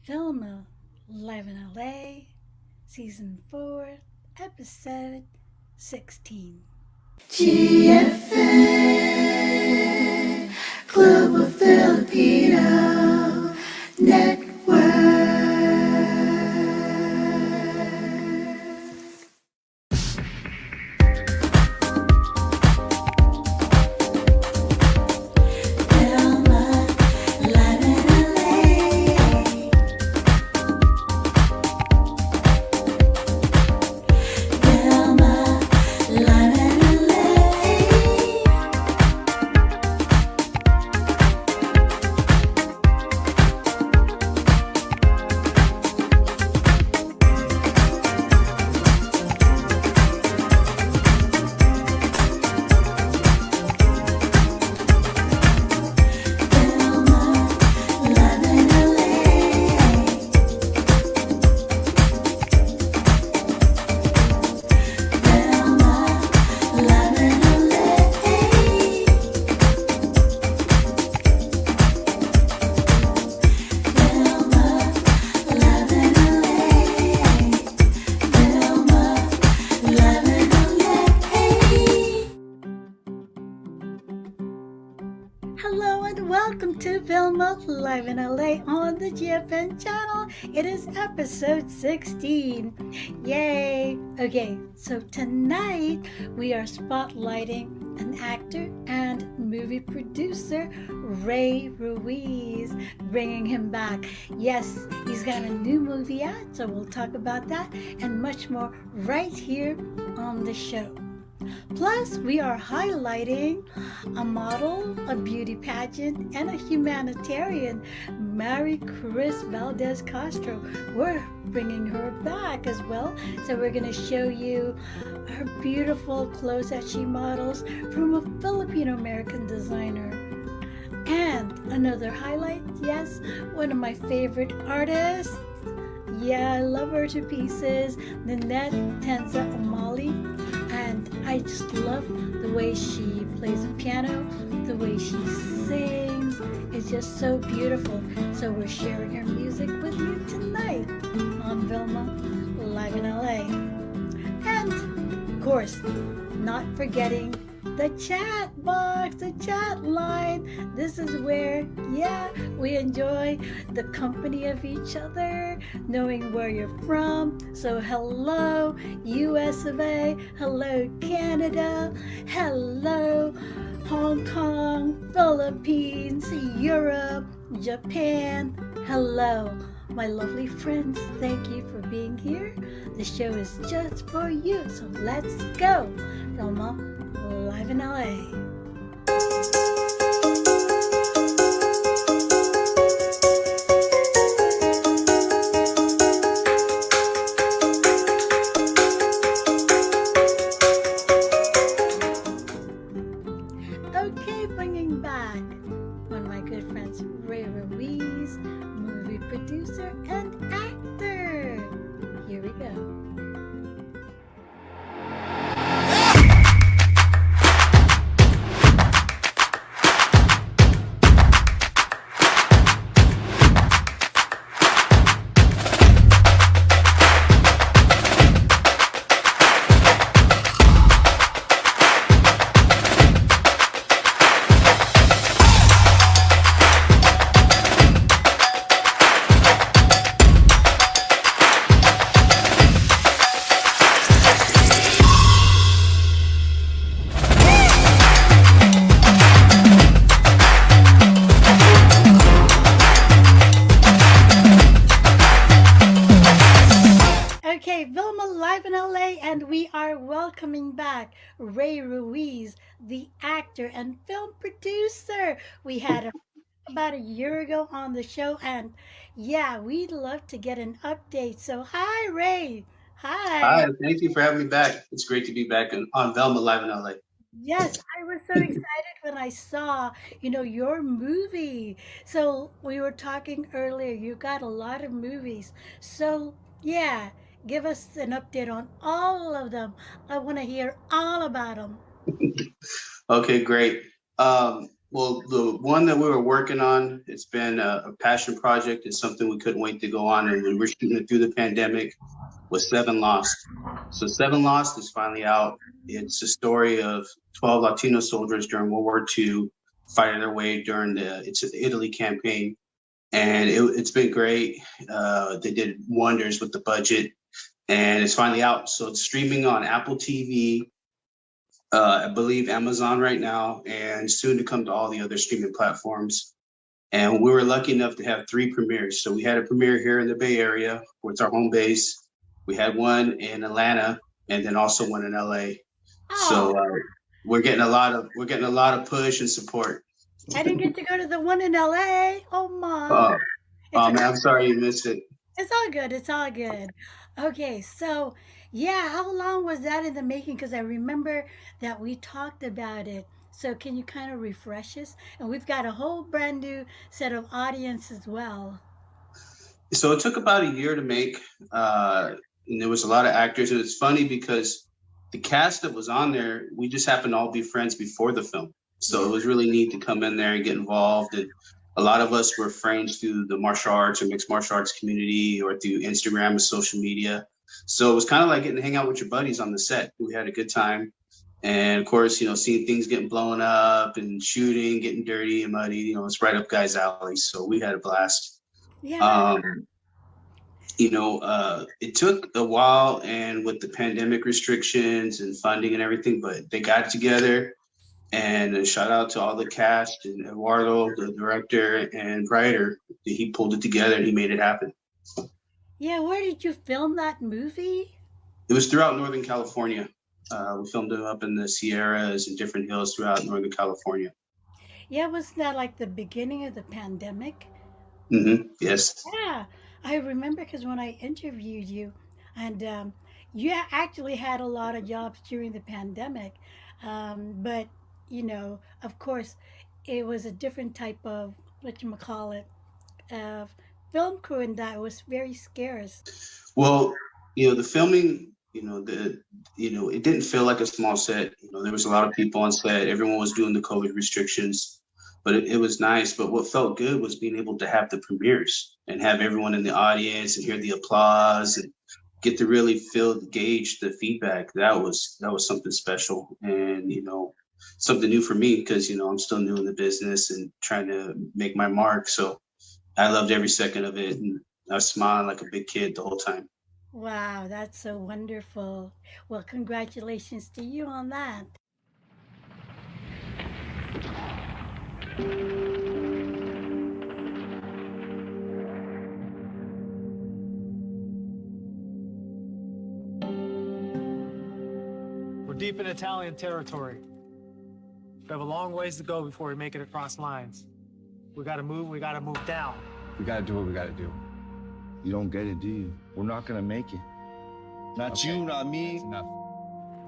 VILMA, live in LA, Season 4, Episode 16. GFN, Global Filipino Network. Hello and welcome to VILMA Live in LA on the GFN channel. It is episode 16. Yay! Okay, so tonight we are spotlighting an actor and movie producer, Ruiz, bringing him back. Yes, he's got a new movie out, so we'll talk about that and much more right here on the show. Plus, we are highlighting a model, a beauty pageant, and a humanitarian, Maricres Valdez-Castro. We're bringing her back as well. So we're going to show you her beautiful clothes that she models from a Filipino-American designer. And another highlight, yes, one of my favorite artists. Yeah, I love her to pieces, Ninette Tenza-Umali. And I just love the way she plays the piano, the way she sings. It's just so beautiful. So we're sharing her music with you tonight on VILMA Live in LA. And, of course, not forgetting the chat box, the chat line. This is where, yeah, we enjoy the company of each other, knowing where you're from. So hello, US of A, hello, Canada, hello, Hong Kong, Philippines, Europe, Japan, hello. My lovely friends, thank you for being here. The show is just for you, so let's go. VILMA Live in LA. Okay, bringing back one of my good friends, Ruiz, movie producer and actor. we go. Okay, Vilma live in LA, and we are welcoming back Ray Ruiz, the actor and film producer. We had him about a year ago on the show, and yeah, we'd love to get an update. So, hi, Ray. Hi. Hi, thank you for having me back. It's great to be back on Velma Live in LA. Yes, I was so excited when I saw, your movie. So we were talking earlier, you got a lot of movies. So, yeah, give us an update on all of them. I want to hear all about them. Okay, great. Well, the one that we were working on, it's been a passion project. It's something we couldn't wait to go on, and we were shooting it through the pandemic. Was Seven Lost. So Seven Lost is finally out. It's a story of 12 Latino soldiers during World War II fighting their way during the Italy campaign, and it's been great. They did wonders with the budget, and it's finally out. So it's streaming on Apple TV. I believe Amazon right now, and soon to come to all the other streaming platforms. And we were lucky enough to have 3 premieres. So we had a premiere here in the Bay Area, where it's our home base. We had one in Atlanta, and then also one in LA. So Oh, we're getting a lot of push and support. I didn't get to go to the one in LA. Oh my. Uh, It's man, I'm sorry you missed it. It's all good. It's all good. Okay, so yeah, how long was that in the making? Because I remember that we talked about it. So can you kind of refresh us? And we've got a whole brand new set of audience as well. So it took about a year to make, and there was a lot of actors. And it's funny because the cast that was on there, we just happened to all be friends before the film. So it was really neat to come in there and get involved. And a lot of us were friends through the martial arts or mixed martial arts community or through Instagram and social media. So it was kind of like getting to hang out with your buddies on the set. We had a good time. And of course, seeing things getting blown up and shooting, getting dirty and muddy, it's right up guys' alleys. So we had a blast. Yeah. Um, it took a while, and with the pandemic restrictions and funding and everything, but they got it together. And a shout out to all the cast and Eduardo, the director, and writer. He pulled it together and he made it happen. Yeah, where did you film that movie? It was throughout Northern California. We filmed it up in the Sierras and different hills throughout Northern California. Yeah, wasn't that like the beginning of the pandemic? Yes. Yeah, I remember because when I interviewed you, and you actually had a lot of jobs during the pandemic, but of course, it was a different type of what you call it, of film crew, and that was very scarce. Well, the filming, it didn't feel like a small set. There was a lot of people on set. Everyone was doing the COVID restrictions, but it was nice. But what felt good was being able to have the premieres and have everyone in the audience and hear the applause and get to really gauge the feedback. That was something special, and something new for me because I'm still new in the business and trying to make my mark. So I loved every second of it, and I was smiling like a big kid the whole time. Wow, that's so wonderful. Well, congratulations to you on that. We're deep in Italian territory. We have a long ways to go before we make it across lines. We gotta move down. We gotta do what we gotta do. You don't get it, do you? We're not gonna make it. Not Okay. you, not me, That's enough.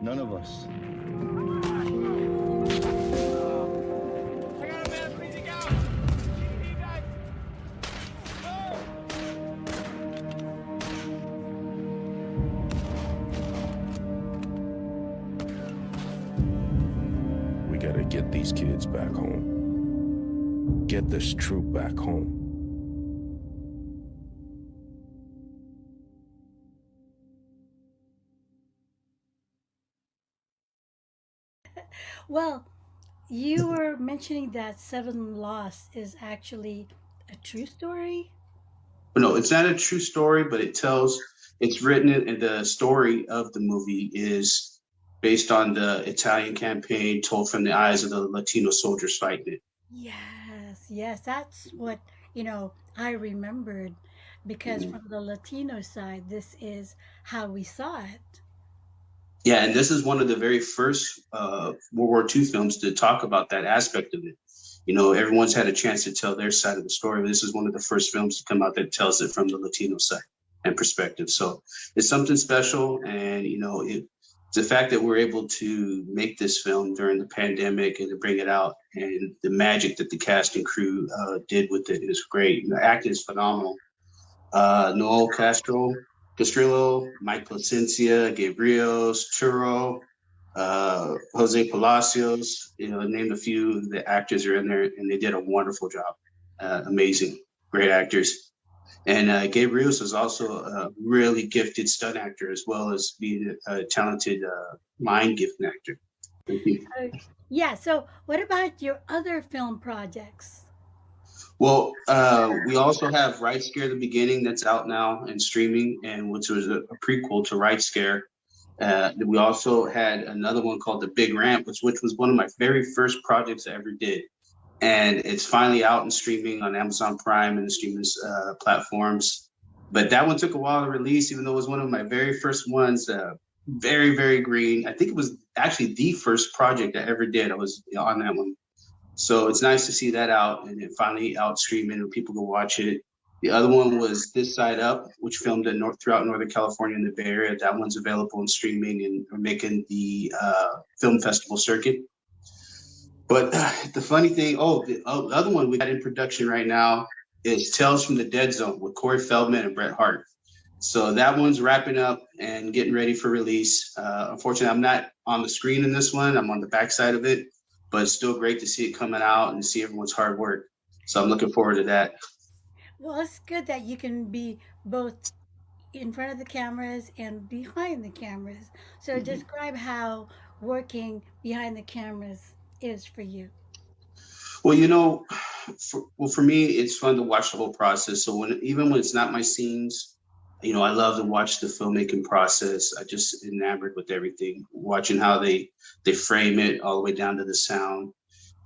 none of us. I got a man bleeding out! get these kids back home. Get this troop back home. Well, you were mentioning that Seven Lost is actually a true story. No, it's not a true story, but it's written in the story of the movie is based on the Italian campaign told from the eyes of the Latino soldiers fighting it. Yes, yes, that's what, I remembered because Mhm. from the Latino side, this is how we saw it. Yeah, and this is one of the very first World War II films to talk about that aspect of it. Everyone's had a chance to tell their side of the story, but this is one of the first films to come out that tells it from the Latino side and perspective. So it's something special, and the fact that we're able to make this film during the pandemic and to bring it out, and the magic that the cast and crew did with it is great. The acting is phenomenal. Noel Castrillo, Mike Placencia, Gabriels, Churro, Jose Palacios, named a few. The actors are in there, and they did a wonderful job. Amazing, great actors. And Gabriels is also a really gifted stunt actor, as well as being a talented mind gifting actor. Thank you. Uh, yeah, so what about your other film projects? Well, we also have Right Scare the Beginning that's out now and streaming, and which was a prequel to Right Scare. We also had another one called The Big Ramp, which was one of my very first projects I ever did. And it's finally out and streaming on Amazon Prime and the streaming platforms. But that one took a while to release, even though it was one of my very first ones. Very, very green. I think it was actually the first project I ever did. I was on that one. So it's nice to see that out and it finally out streaming and people can watch it. The other one was This Side Up, which filmed in throughout Northern California and the Bay Area. That one's available in streaming and we're making the film festival circuit. But the funny thing, the other one we got in production right now is Tales from the Dead Zone with Corey Feldman and Bret Hart. So that one's wrapping up and getting ready for release. Unfortunately, I'm not on the screen in this one. I'm on the backside of it, but it's still great to see it coming out and see everyone's hard work. So I'm looking forward to that. Well, it's good that you can be both in front of the cameras and behind the cameras. So Mhm. describe how working behind the cameras is for you. Well, for me, it's fun to watch the whole process. So even when it's not my scenes, I love to watch the filmmaking process. I just enamored with everything, watching how they frame it all the way down to the sound.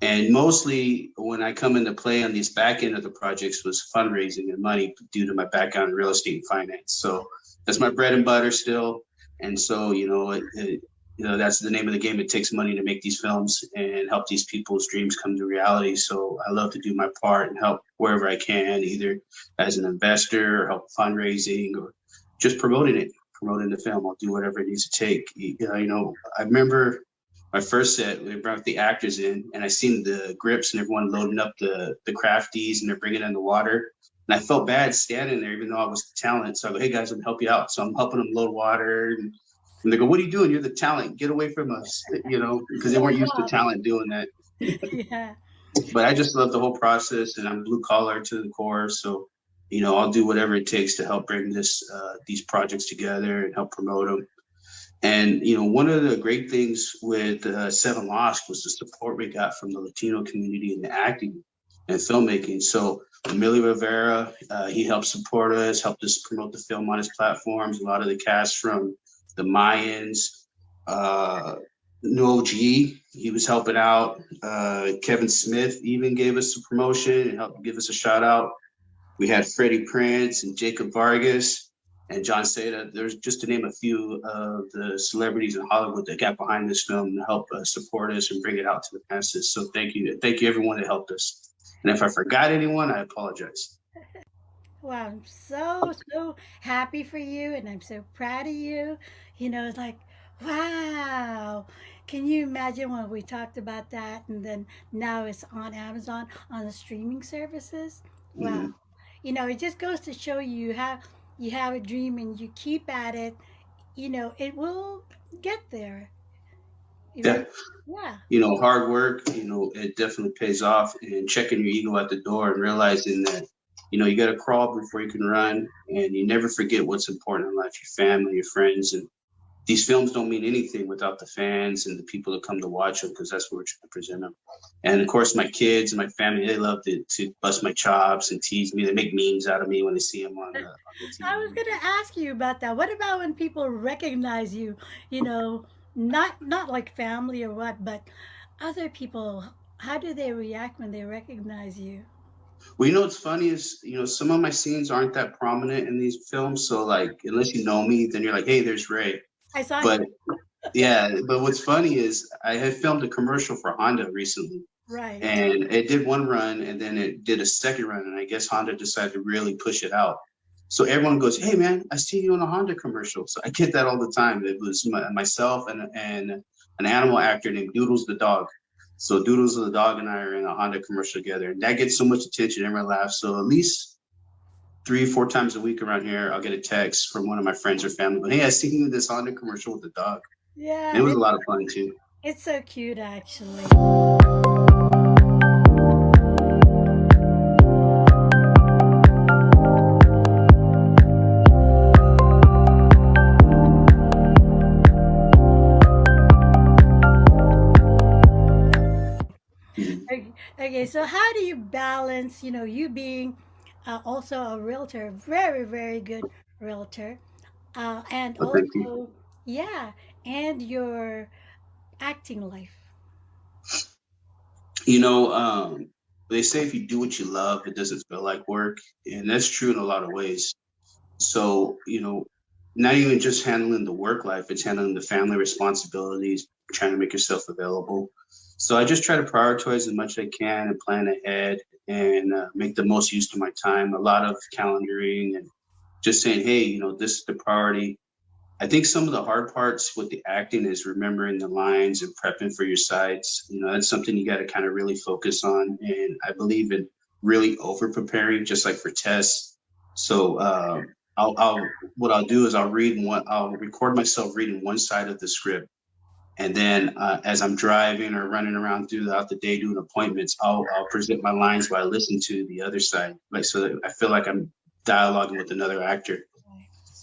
And mostly when I come into play on these back end of the projects was fundraising and money due to my background in real estate and finance. So that's my bread and butter still. And so, that's the name of the game. It takes money to make these films and help these people's dreams come to reality. So I love to do my part and help wherever I can, either as an investor or help fundraising or just promoting the film. I'll do whatever it needs to take. I remember my first set, we brought the actors in, and I seen the grips and everyone loading up the crafties, and they're bringing in the water. And I felt bad standing there, even though I was the talent. So I go, "Hey guys, I'm help you out." So I'm helping them load water, and they go, "What are you doing? You're the talent. Get away from us," because they Oh, weren't used to wow. talent doing that. Yeah. But I just love the whole process, and I'm blue collar to the core. So, I'll do whatever it takes to help bring these projects together and help promote them. And one of the great things with Seven Lost was the support we got from the Latino community in the acting and filmmaking. So Emilio Rivera, he helped support us, helped us promote the film on his platforms. A lot of the cast from the Mayans, Noel G, he was helping out. Kevin Smith even gave us a promotion and helped give us a shout out. We had Freddie Prinze and Jacob Vargas and John Seda. There's just to name a few of the celebrities in Hollywood that got behind this film to help support us and bring it out to the masses. So thank you everyone that helped us. And if I forgot anyone, I apologize. Wow, I'm so, so happy for you and I'm so proud of you. It's like, wow. Can you imagine when we talked about that and then now it's on Amazon on the streaming services? Wow. Mhm. It just goes to show you how you have a dream and you keep at it, it will get there. Yeah. Yeah. Hard work, it definitely pays off, and checking your ego at the door and realizing that, you got to crawl before you can run, and you never forget what's important in life, your family, your friends. And these films don't mean anything without the fans and the people that come to watch them, because that's what we're trying to present them. And of course, my kids and my family, they love to bust my chops and tease me. They make memes out of me when they see them on the I was TV. going to ask you about that. What about when people recognize you, you know, not like family or what, but other people, how do they react when they recognize you? Well, what's funny is, some of my scenes aren't that prominent in these films. So, like, unless you know me, then you're like, hey, there's Ray. I saw But him. yeah, but what's funny is I had filmed a commercial for Honda recently, Right. and it did one run, and then it did a second run, and I guess Honda decided to really push it out. So everyone goes, hey, man, I see you in a Honda commercial. So I get that all the time. It was myself and an animal actor named Doodles the dog. So Doodles the dog and I are in a Honda commercial together, and that gets so much attention. Everyone laughs. So at least 3 or 4 times a week around here, I'll get a text from one of my friends or family. But hey, I seen you in this Honda commercial with the dog. And Yeah, it was a lot of fun too. it's so cute actually. Mhm. Okay, so how do you balance, you being also a realtor, very, very good realtor, and Well, thank you. also, yeah, and your acting life? You know, they say if you do what you love, it doesn't feel like work. And that's true in a lot of ways. So, not even just handling the work life, it's handling the family responsibilities, trying to make yourself available. So I just try to prioritize as much as I can and plan ahead and make the most use of my time. A lot of calendaring and just saying, hey, this is the priority. I think some of the hard parts with the acting is remembering the lines and prepping for your sides. That's something you got to kind of really focus on. And I believe in really over preparing, just like for tests. So what I'll do is I'll record myself reading one side of the script. And then as I'm driving or running around throughout the day doing appointments, I'll present my lines while I listen to the other side, like so that I feel like I'm dialoguing with another actor.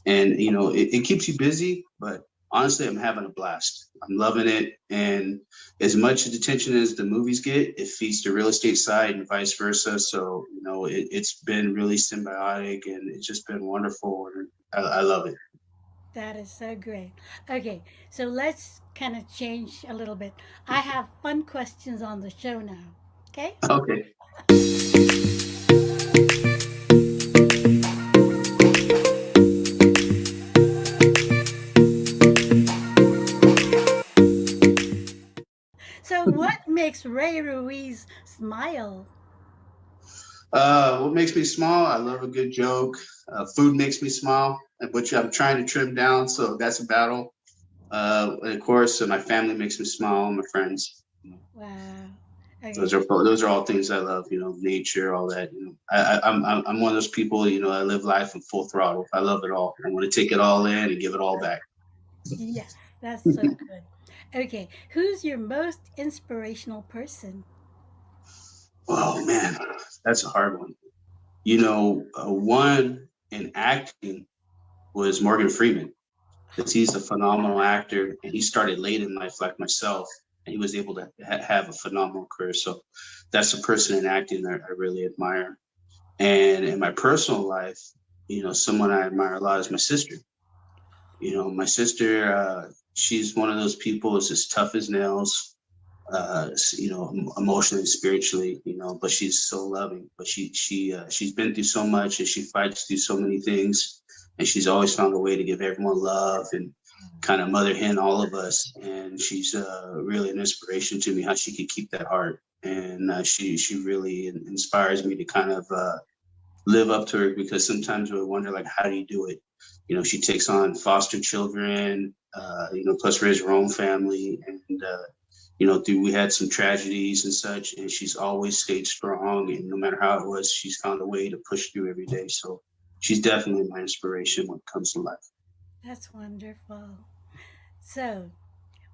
And it keeps you busy, but honestly, I'm having a blast. I'm loving it. And as much attention as the movies get, it feeds the real estate side and vice versa. So it's been really symbiotic, and it's just been wonderful. And I love it. That is so great. Okay, so let's kind of change a little bit. I have fun questions on the show now. Okay? Okay. So, what makes Ray Ruiz smile? What makes me smile? I love a good joke. Food makes me smile, which I'm trying to trim down. So that's a battle. And of course, my family makes me smile. My friends. Wow. Okay. Those are all things I love. Nature, all that. I'm one of those people. I live life in full throttle. I love it all. I want to take it all in and give it all back. Yes, that's so good. Okay, who's your most inspirational person? Oh man, that's a hard one. One in acting was Morgan Freeman, because he's a phenomenal actor, and he started late in life like myself, and he was able to have a phenomenal career. So that's a person in acting that I really admire. And in my personal life, someone I admire a lot is my sister. My sister, she's one of those people who's as tough as nails, emotionally, spiritually, but she's so loving. But she's been through so much, and she fights through so many things, and she's always found a way to give everyone love and kind of mother hen all of us. And she's really an inspiration to me, how she could keep that heart. And she really inspires me to kind of live up to her, because sometimes we wonder, like, how do you do it? She takes on foster children, plus raise her own family. And we had some tragedies and such, and she's always stayed strong. And no matter how it was, she's found a way to push through every day. So she's definitely my inspiration when it comes to life. That's wonderful. So,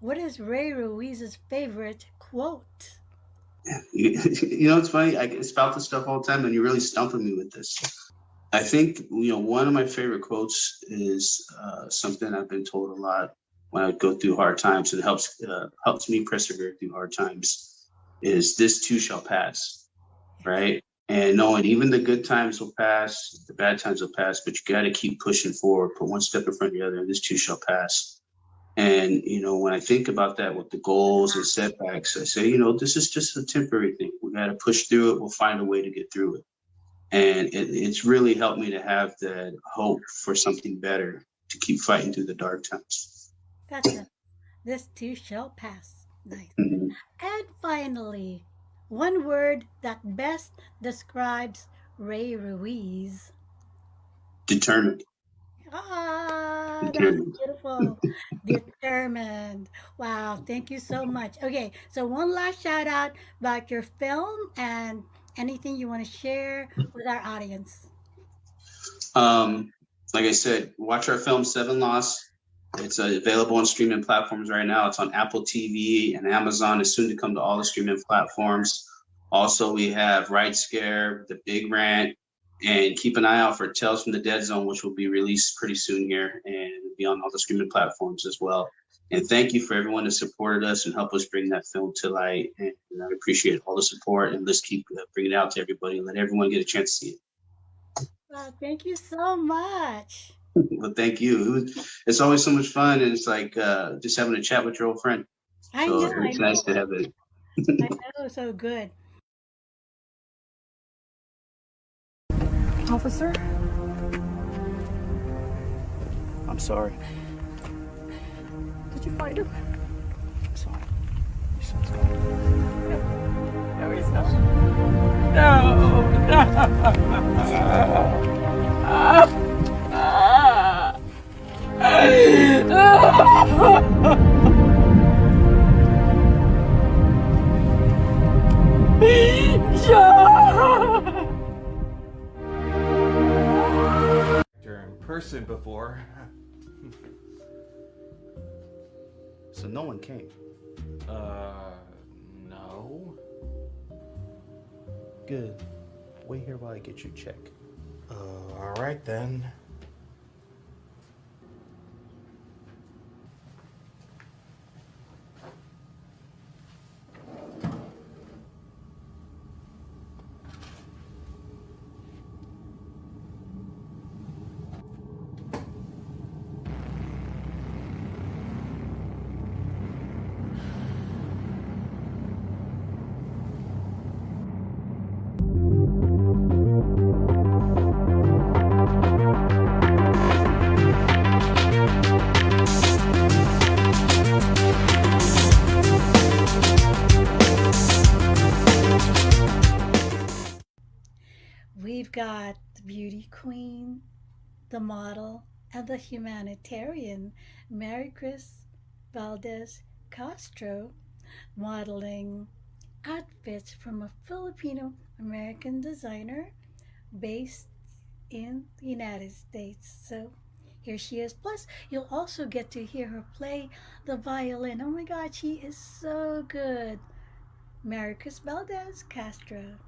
what is Ray Ruiz's favorite quote? You know, it's funny. I spout this stuff all the time, and you're really stumping me with this. I think, one of my favorite quotes is something I've been told a lot when I go through hard times, and helps me persevere through hard times, is "This too shall pass," right? And knowing even the good times will pass, the bad times will pass, but you got to keep pushing forward, put one step in front of the other, and this too shall pass. And, when I think about that with the goals and setbacks, I say, this is just a temporary thing. We got to push through it. We'll find a way to get through it. And it's really helped me to have that hope for something better, to keep fighting through the dark times. Gotcha. This too shall pass. Nice. Mhm. And finally, one word that best describes Ray Ruiz. Determined. Ah, that's Determined. beautiful. Determined. Wow, thank you so much. Okay, so one last shout out about your film and anything you want to share with our audience. Like I said, watch our film Seven Lost. It's available on streaming platforms right now. It's on Apple TV and Amazon. It's soon to come to all the streaming platforms. Also, we have Right Scare, The Big Rant, and keep an eye out for Tales from the Dead Zone, which will be released pretty soon here and be on all the streaming platforms as well. And thank you for everyone that supported us and helped us bring that film to light. And I appreciate all the support, and let's keep bringing it out to everybody and let everyone get a chance to see it. Wow, thank you so much. Well, thank you. It's always so much fun, and it's like just having a chat with your old friend. I So know, I it's know. nice to have it. I know, so good. Officer? I'm sorry. Did you find him? I'm sorry. Your son's gone. No, he's not. In person before. So no one came. No. Good. Wait here while I get you checked. All right then. We've got the beauty queen, the model, and the humanitarian, Maricres Valdez-Castro, modeling outfits from a Filipino-American designer based in the United States. So here she is. Plus, you'll also get to hear her play the violin. Oh my God, she is so good. Maricres Valdez-Castro.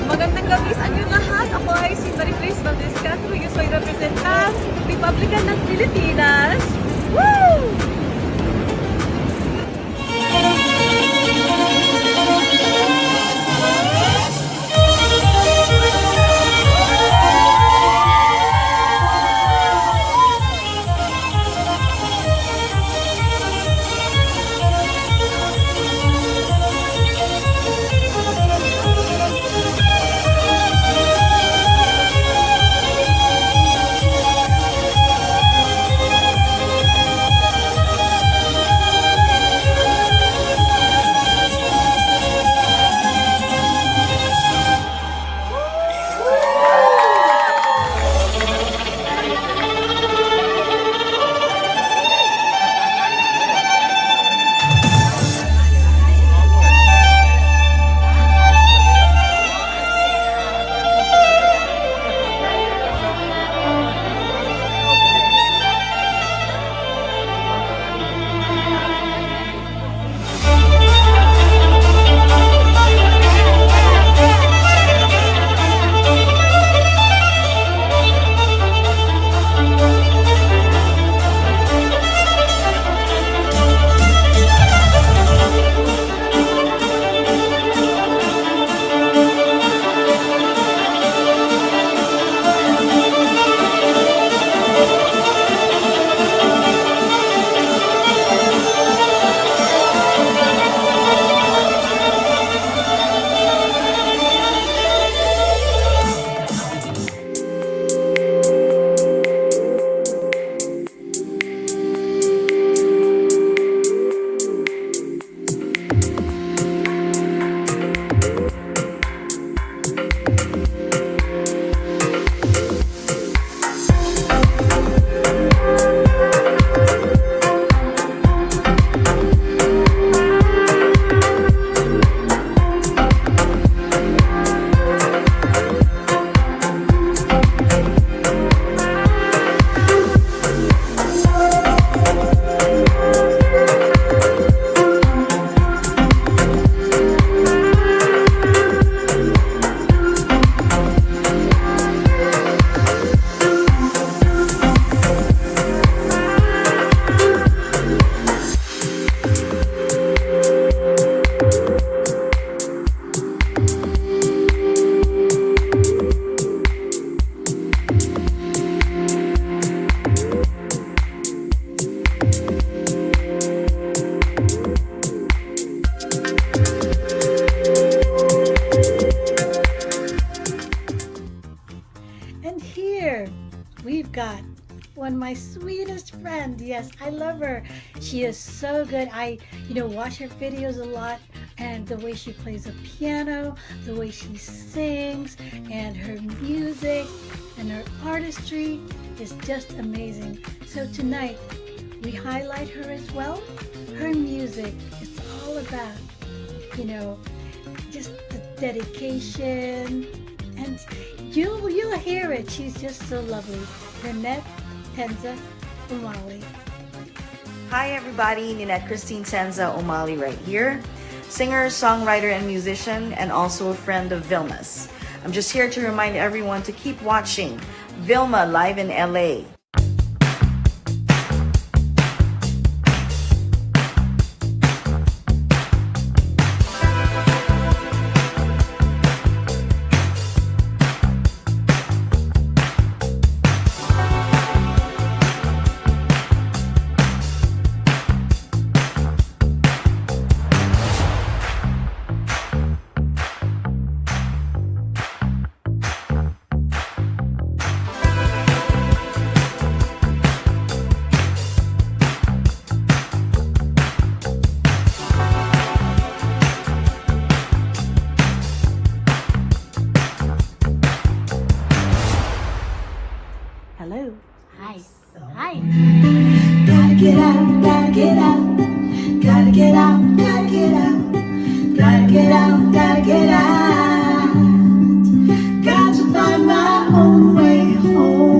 Magandang gabi sa inyo lahat. Ako ay si Maricres Valdez-Castro, Youth Representative, Republican ng Pilipinas. my sweetest friend. Yes, I love her. She is so good. I, watch her videos a lot, and the way she plays the piano, the way she sings, and her music and her artistry is just amazing. So tonight, we highlight her as well. Her music is all about, just the dedication, and you'll hear it. She's just so lovely. Ninette Tenza-Umali. Hi everybody, Ninette Christine Tenza-Umali right here. Singer, songwriter, and musician, and also a friend of VILMA's. I'm just here to remind everyone to keep watching VILMA live in LA. Hello. Hi. Hi. Gotta get out, gotta get out, gotta get out, gotta get out, gotta get out, gotta get out. Got to find my own way home.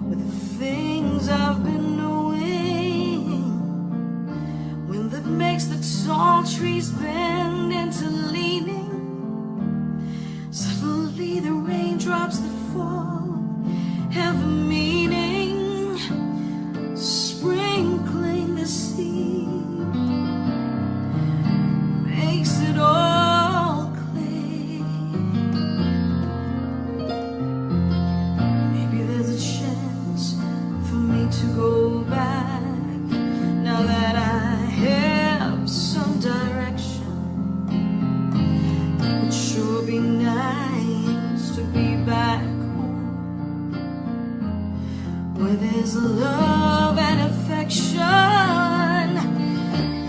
with the things I've been doing. Wind that makes the tall trees bend into leaning. Suddenly the raindrops that fall have a meaning, sprinkling the sea makes it all clear. Maybe there's a chance for me to go back now that I have some direction. It would sure be nice to be back home, where there's love and affection,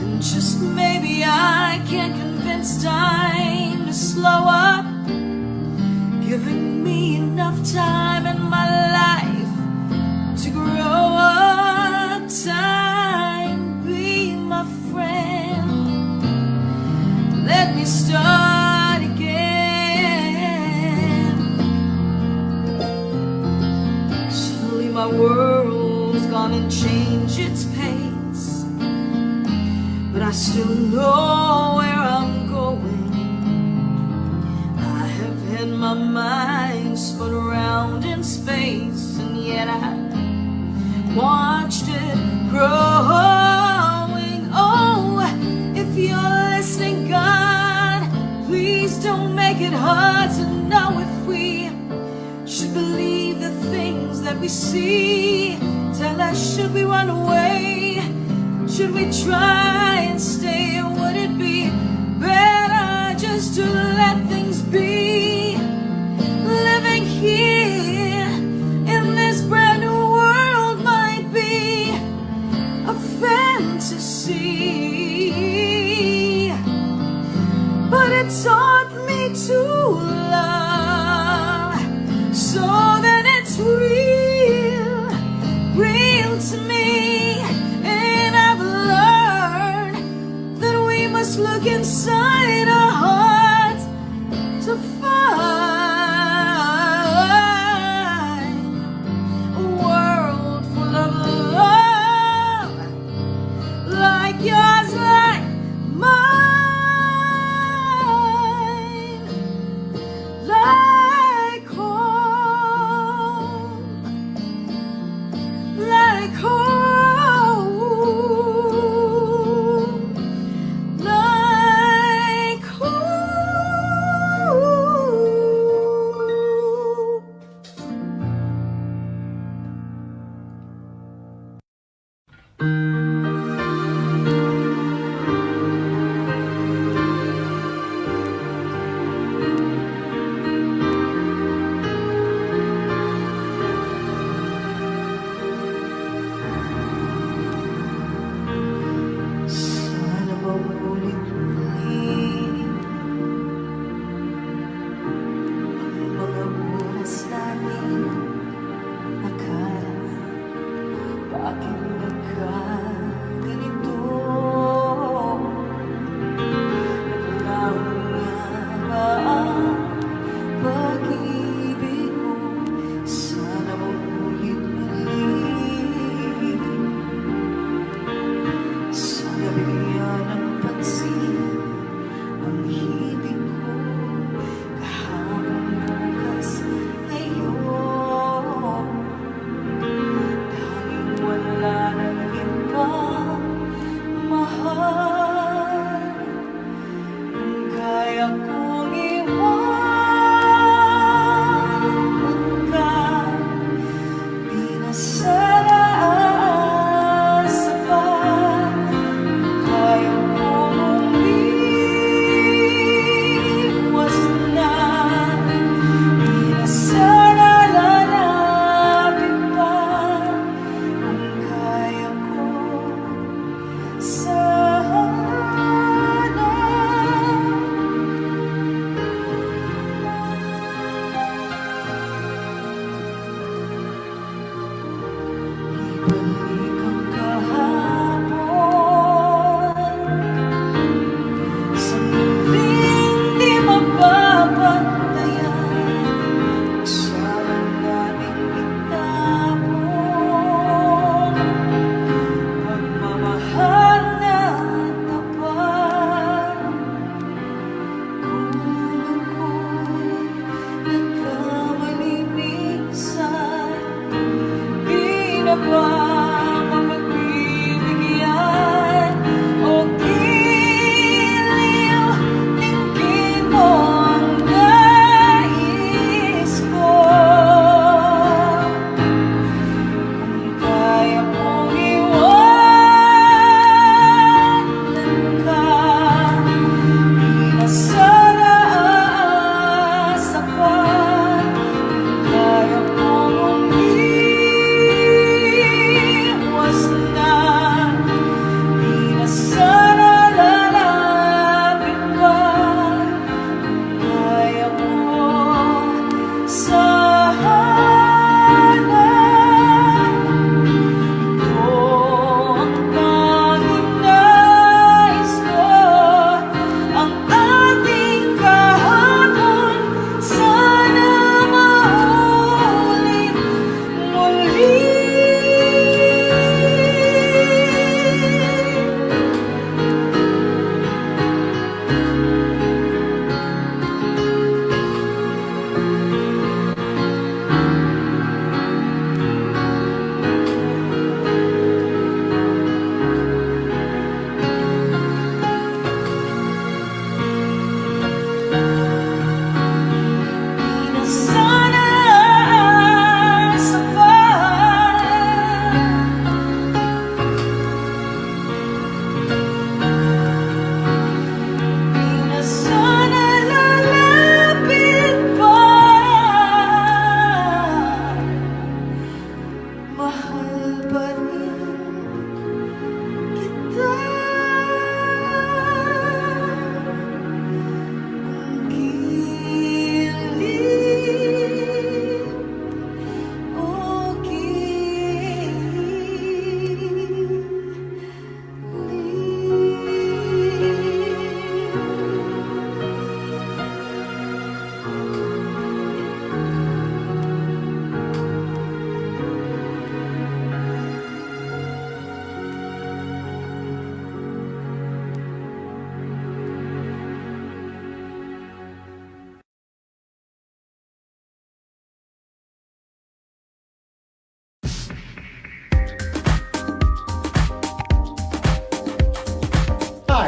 and just maybe I can convince time to slow up, giving me enough time in my life to grow up. Time, be my friend, let me start again. Suddenly my world's gonna change its pace, but I still know where I'm going. I have had my mind spun around in space, and yet I watched it growing. Oh, if you're listening, God, please don't make it hard to know if we should believe the things that we see. Tell us, should we run away? Should we try and stay? Or would it be better just to let things be? Living here in this brand new world might be a fantasy, but it taught me to love, so that it's real, real to me. And I've learned that we must look inside our hearts to find a world full of love, like yours, like mine, like home, like home, like home. Sana maulit-ulit ang mga oras namin. Akala, bakit nagkaganito? Naglaho nga ba ang pag-ibig mo? Sana maulit-ulit. Sana bigyan ng pansin ang hibig ko, kahapon, bukas, ngayon. Tanging wala nang ibang mahal, kung kaya kong iwan ka, di na sana asa pa.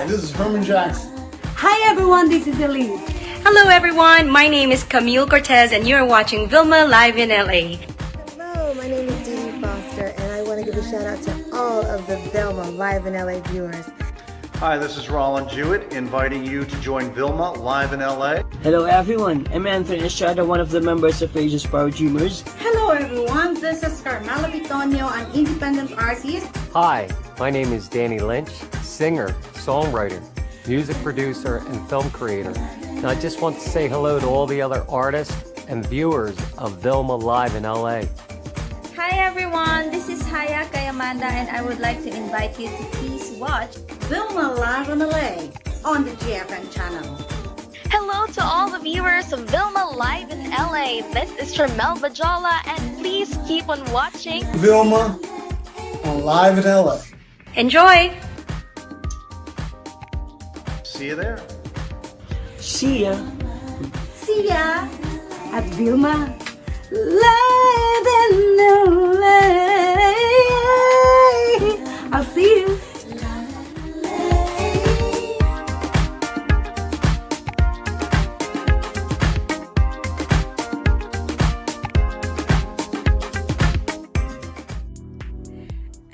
Hi, this is Herman Jackson. Hi everyone, this is Elise. Hello everyone, my name is Camille Cortez and you're watching VILMA live in LA. Hello, my name is Dee Foster and I want to give a shout out to all of the VILMA live in LA viewers. Hi, this is Roland Jewett, inviting you to join VILMA live in LA. Hello everyone, I'm Anthony Estrada, one of the members of Asia's Power Dreamers. Hello everyone, this is Carmela Bitonio, an independent artist. Hi, my name is Danny Lynch, singer, songwriter, music producer, and film creator. And I just want to say hello to all the other artists and viewers of VILMA live in LA. Hi everyone, this is Haya Kayamanda and I would like to invite you to please watch VILMA live in LA on the GFN channel. Hello to all the viewers of VILMA live in LA. This is Tramel Bajola and please keep on watching VILMA on Live in LA. Enjoy! See you there. See ya. See ya at VILMA live in LA. I'll see you.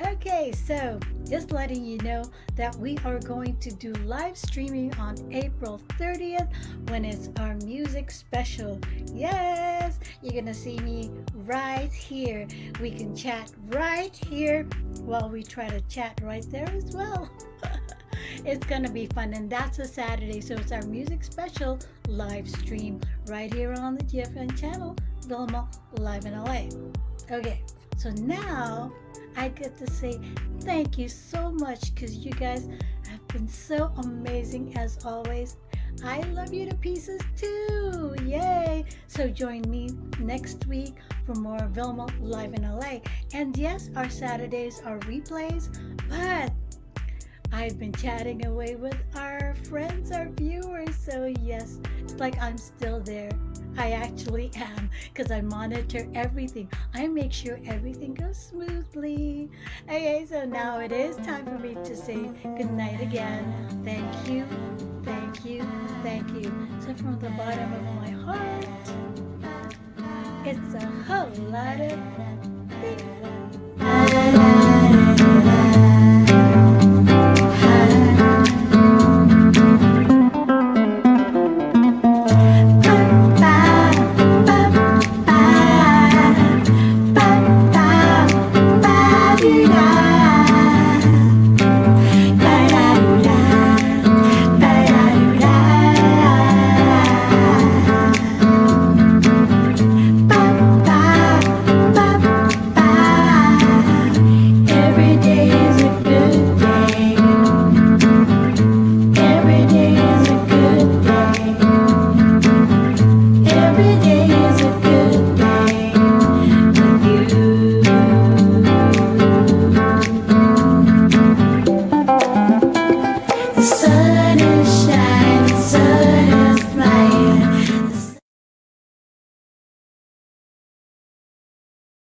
Okay, so just letting you know that we are going to do live streaming on April 30th when it's our music special. Yes, you're gonna see me right here. We can chat right here while we try to chat right there as well. It's gonna be fun, and that's a Saturday, so it's our music special live stream right here on the GFN channel, VILMA live in LA. Okay, so now I get to say thank you so much because you guys have been so amazing as always. I love you to pieces too. Yay! So join me next week for more VILMA live in LA. And yes, our Saturdays are replays, but I've been chatting away with our friends, our viewers. So yes, it's like I'm still there. I actually am, because I monitor everything. I make sure everything goes smoothly. Okay, so now it is time for me to say good night again. Thank you, thank you, thank you. So from the bottom of my heart, it's a whole lot of things.